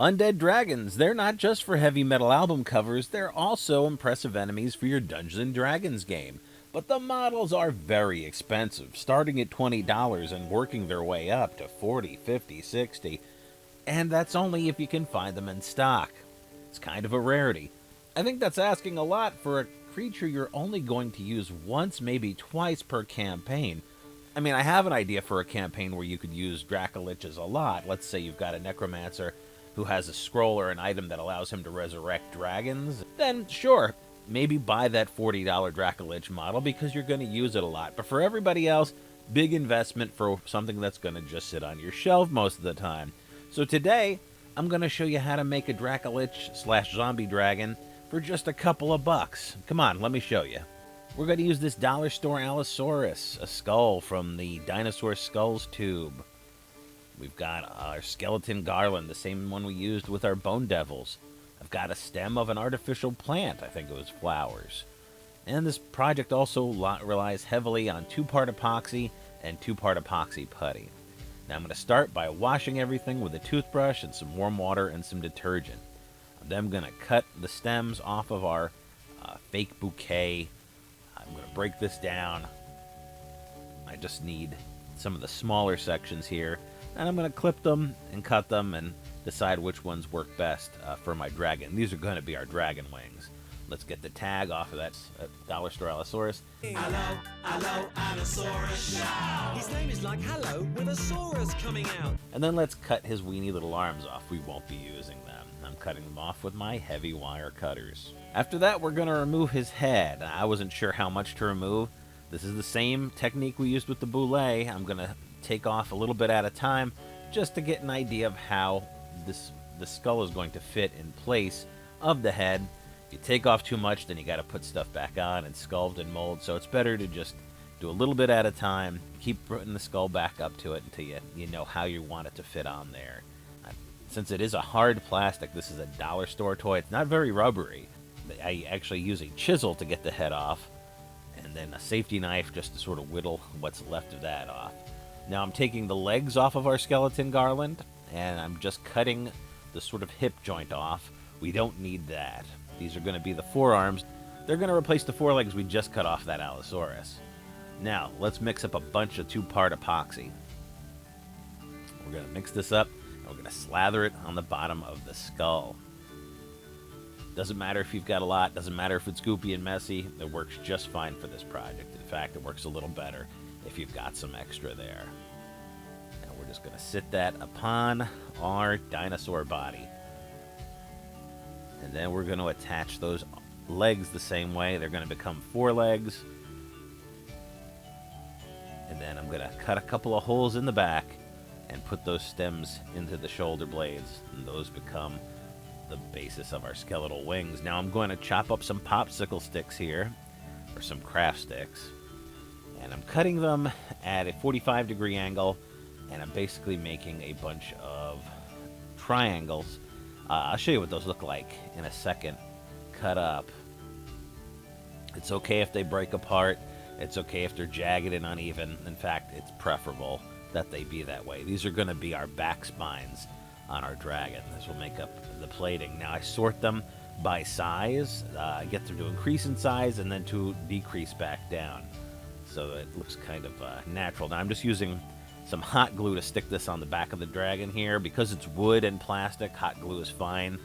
Undead dragons, they're not just for heavy metal album covers, they're also impressive enemies for your Dungeons & Dragons game. But the models are very expensive, starting at $20 and working their way up to $40, $50, $60. And that's only if you can find them in stock. It's kind of a rarity. I think that's asking a lot for a creature you're only going to use once, maybe twice per campaign. I mean, I have an idea for a campaign where you could use Dracoliches a lot. Let's say you've got a necromancer who has a scroll or an item that allows him to resurrect dragons. Then, sure, maybe buy that $40 Dracolich model because you're going to use it a lot. But for everybody else, big investment for something that's going to just sit on your shelf most of the time. So today, I'm going to show you how to make a Dracolich/zombie dragon for just a couple of bucks. Come on, let me show you. We're going to use this dollar store Allosaurus, a skull from the Dinosaur Skulls tube. We've got our skeleton garland, the same one we used with our bone devils. I've got a stem of an artificial plant, I think it was flowers. And this project also relies heavily on 2-part epoxy and 2-part epoxy putty. Now I'm going to start by washing everything with a toothbrush and some warm water and some detergent. I'm then going to cut the stems off of our fake bouquet. I'm going to break this down. I just need some of the smaller sections here. And I'm going to clip them and cut them and decide which ones work best for my dragon. These are going to be our dragon wings. Let's get the tag off of that dollar store Allosaurus. Hello, Allosaurus. His name is like hello with a saurus coming out. And then let's cut his weeny little arms off. We won't be using them. I'm cutting them off with my heavy wire cutters. After that, we're going to remove his head. I wasn't sure how much to remove. This is the same technique we used with the boulet. I'm going to take off a little bit at a time just to get an idea of how the skull is going to fit in place of the head. If you take off too much, then you got to put stuff back on and sculpt and mold, so it's better to just do a little bit at a time, keep putting the skull back up to it until you know how you want it to fit on there. Since it is a hard plastic, this is a dollar store toy, it's not very rubbery. I actually use a chisel to get the head off, and then a safety knife just to sort of whittle what's left of that off. Now I'm taking the legs off of our skeleton garland, and I'm just cutting the sort of hip joint off. We don't need that. These are going to be the forearms. They're going to replace the forelegs we just cut off that Allosaurus. Now, let's mix up a bunch of 2-part epoxy. We're going to mix this up, and we're going to slather it on the bottom of the skull. Doesn't matter if you've got a lot, doesn't matter if it's goopy and messy, it works just fine for this project. In fact, it works a little better if you've got some extra there. Now we're just going to sit that upon our dinosaur body. And then we're going to attach those legs the same way. They're going to become forelegs. And then I'm going to cut a couple of holes in the back and put those stems into the shoulder blades. And those become the basis of our skeletal wings. Now I'm going to chop up some popsicle sticks here, or some craft sticks. And I'm cutting them at a 45-degree angle. And I'm basically making a bunch of triangles. I'll show you what those look like in a second. Cut up. It's okay if they break apart. It's okay if they're jagged and uneven. In fact, it's preferable that they be that way. These are going to be our back spines on our dragon. This will make up the plating. Now I sort them by size. I get them to increase in size and then to decrease back down. So it looks kind of natural. Now I'm just using some hot glue to stick this on the back of the dragon here. Because it's wood and plastic, hot glue is fine.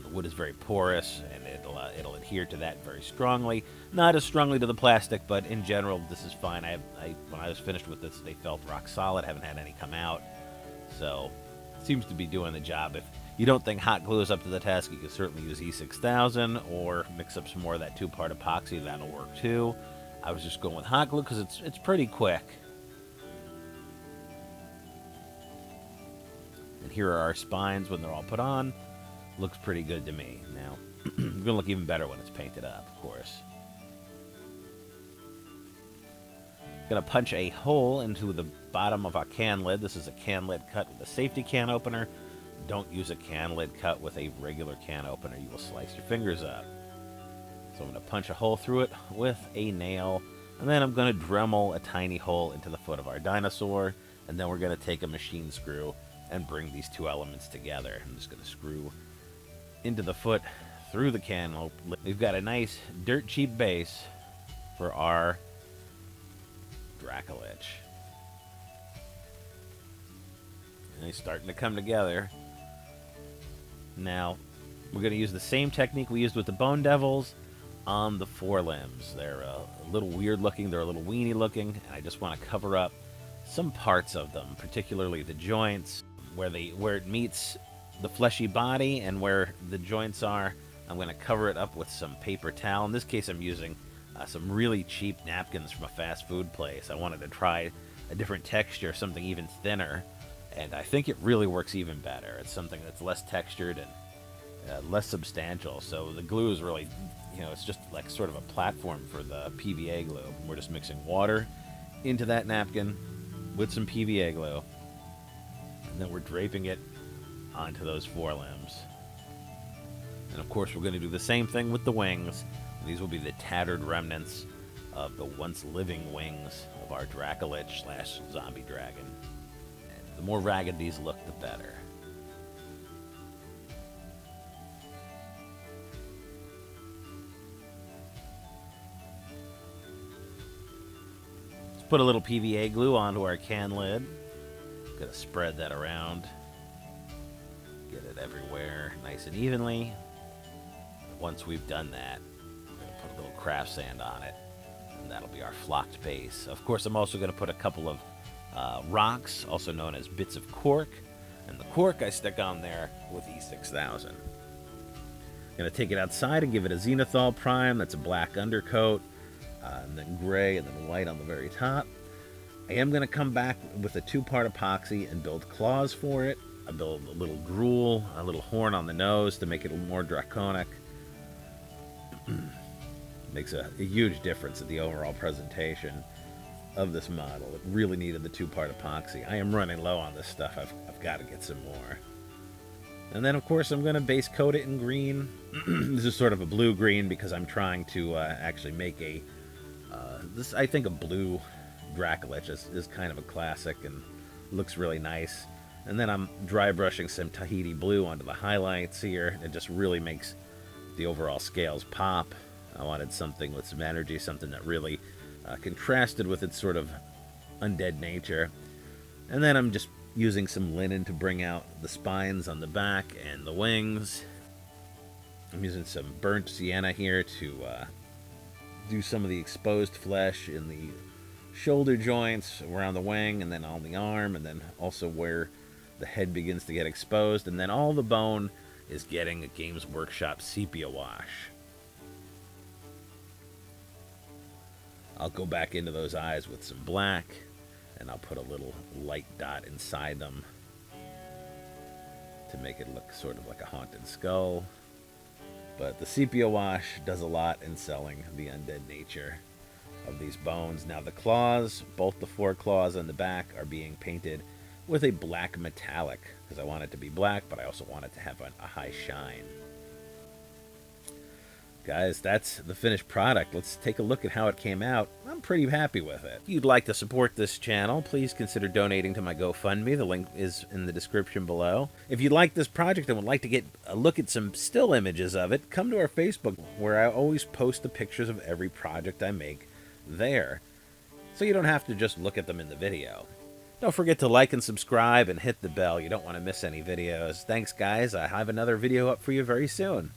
The wood is very porous, and it'll adhere to that very strongly. Not as strongly to the plastic, but in general, this is fine. When I was finished with this, they felt rock solid. Haven't had any come out. So it seems to be doing the job. If you don't think hot glue is up to the task, you can certainly use E6000 or mix up some more of that 2-part epoxy. That'll work too. I was just going with hot glue because it's pretty quick. And here are our spines when they're all put on. Looks pretty good to me. Now, it's going to look even better when it's painted up, of course. Going to punch a hole into the bottom of our can lid. This is a can lid cut with a safety can opener. Don't use a can lid cut with a regular can opener. You will slice your fingers up. So I'm going to punch a hole through it with a nail. And then I'm going to Dremel a tiny hole into the foot of our dinosaur. And then we're going to take a machine screw and bring these two elements together. I'm just going to screw into the foot through the cantle. We've got a nice dirt cheap base for our Dracolich. And he's starting to come together. Now, we're going to use the same technique we used with the Bone Devils on the forelimbs. They're a little weird looking, they're a little weenie looking, and I just want to cover up some parts of them, particularly the joints, where it meets the fleshy body and where the joints are. I'm going to cover it up with some paper towel. In this case, I'm using some really cheap napkins from a fast food place. I wanted to try a different texture, something even thinner, and I think it really works even better. It's something that's less textured and less substantial, so the glue is really, it's just like sort of a platform for the PVA glue. We're just mixing water into that napkin with some PVA glue, and then we're draping it onto those forelimbs. And of course, we're going to do the same thing with the wings. These will be the tattered remnants of the once living wings of our Dracolich / zombie dragon. And the more ragged these look, the better. Let's put a little PVA glue onto our can lid. Gonna spread that around. Get it everywhere nice and evenly. Once we've done that, we're going to put a little craft sand on it, and that'll be our flocked base. Of course, I'm also going to put a couple of rocks, also known as bits of cork, and the cork I stick on there with E6000. I'm going to take it outside and give it a zenithal prime. That's a black undercoat, and then gray, and then white on the very top. I am going to come back with a 2-part epoxy and build claws for it. I build a little gruel, a little horn on the nose to make it a little more draconic. Makes a huge difference in the overall presentation of this model. It really needed the 2-part epoxy. I am running low on this stuff. I've got to get some more. And then, of course, I'm going to base coat it in green. This is sort of a blue-green because I'm trying to actually make a... I think a blue Dracolich is kind of a classic and looks really nice. And then I'm dry brushing some Tahiti blue onto the highlights here. It just really makes the overall scales pop. I wanted something with some energy, something that really contrasted with its sort of undead nature. And then I'm just using some linen to bring out the spines on the back and the wings. I'm using some burnt sienna here to do some of the exposed flesh in the shoulder joints around the wing and then on the arm, and then also where the head begins to get exposed, and then all the bone is getting a Games Workshop sepia wash. I'll go back into those eyes with some black, and I'll put a little light dot inside them to make it look sort of like a haunted skull. But the sepia wash does a lot in selling the undead nature of these bones. Now the claws, both the 4 claws on the back, are being painted with a black metallic, because I want it to be black, but I also want it to have a high shine. Guys, that's the finished product. Let's take a look at how it came out. I'm pretty happy with it. If you'd like to support this channel, please consider donating to my GoFundMe. The link is in the description below. If you like this project and would like to get a look at some still images of it, come to our Facebook, where I always post the pictures of every project I make there, so you don't have to just look at them in the video. Don't forget to like and subscribe and hit the bell. You don't want to miss any videos. Thanks, guys. I have another video up for you very soon.